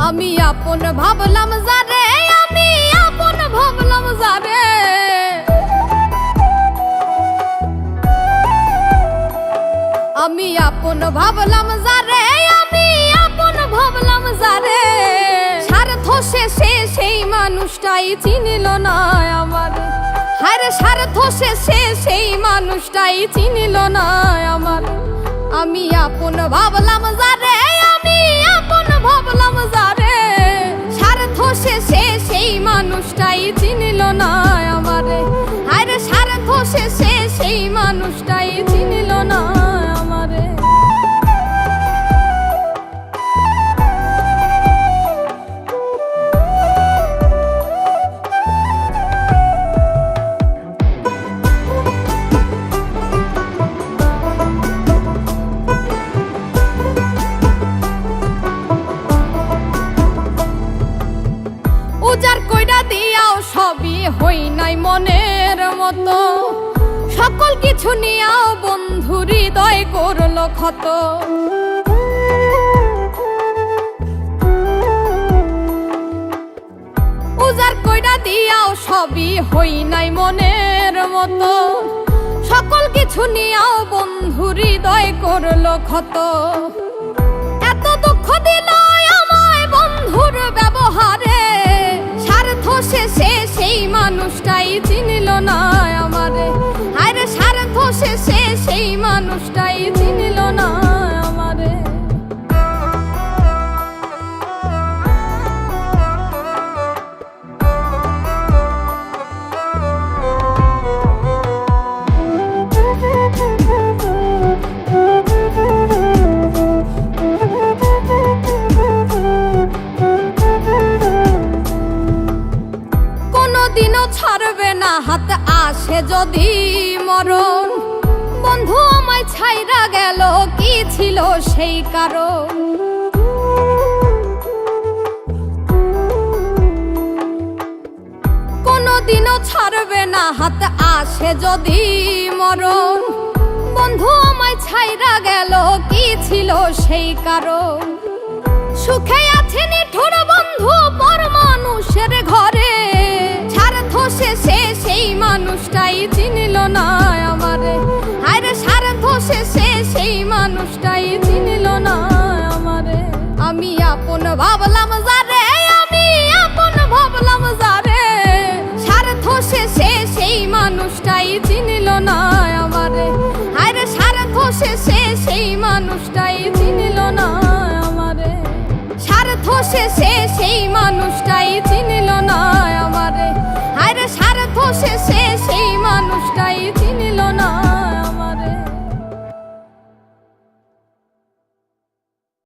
আমি আপন ভাবলাম যারে, আমি আপন ভাবলাম যারে, আমি আপন ভাবলাম যারে, আমি আপন ভাবলাম যারে, স্বার্থ শেষে সেই মানুষটাই চিনিল না আমার। হায়রে স্বার্থ শেষে সেই মানুষটাই চিনিল না আমার। আমি আপন ভাবলাম যারে, আমি আপন ভাবলাম যারে, স্বার্থ শেষে সেই মানুষটাই চিনিল না আমারে। হায়রে স্বার্থ শেষে সেই মানুষটাই চিনিল না আমারে। উজার কইরা দিয়াও সবই হই নাই মনের মতো, সকল কিছু নিয়াও বন্ধু হৃদয় করল ক্ষত। উজার কইরা দিয়াও সবই হই নাই মনের মতো, সকল কিছু নিয়াও বন্ধু হৃদয় করল ক্ষত। এত দুঃখ দিল আমায় বন্ধুর ব্যবহারে, স্বার্থ শেষে সেই মানুষটাই চিনিল না আমারে। হায়রে স্বার্থ শেষে সেই মানুষটাই চিনিল না আমারে। কোনদিনও ছাড়বে না হাত আসে যদি মরণ, বন্ধু আমায় ছাইরা গেল কি ছিল সেই কারণ। কোনদিনও ছাড়বে না হাত আসে যদি মরণ, বন্ধু আমায় ছাইরা গেল কি ছিল সেই কারণ। সুখে আছে নিঠুর বন্ধু পর মানুষের ঘরে, স্বার্থ শেষে সেই মানুষটাই চিনিল না আমারে। হায়রে স্বার্থ শেষে সেই মানুষটাই চিনিল না আমারে। আমি আপন ভাবলাম যারে, আমি আপন ভাবলাম যারে, স্বার্থ শেষে সেই মানুষটাই চিনিল না আমারে। হায়রে স্বার্থ শেষে সেই মানুষটাই চিনিল না আমারে। স্বার্থ শেষে সেই মানুষটাই চিনিল না।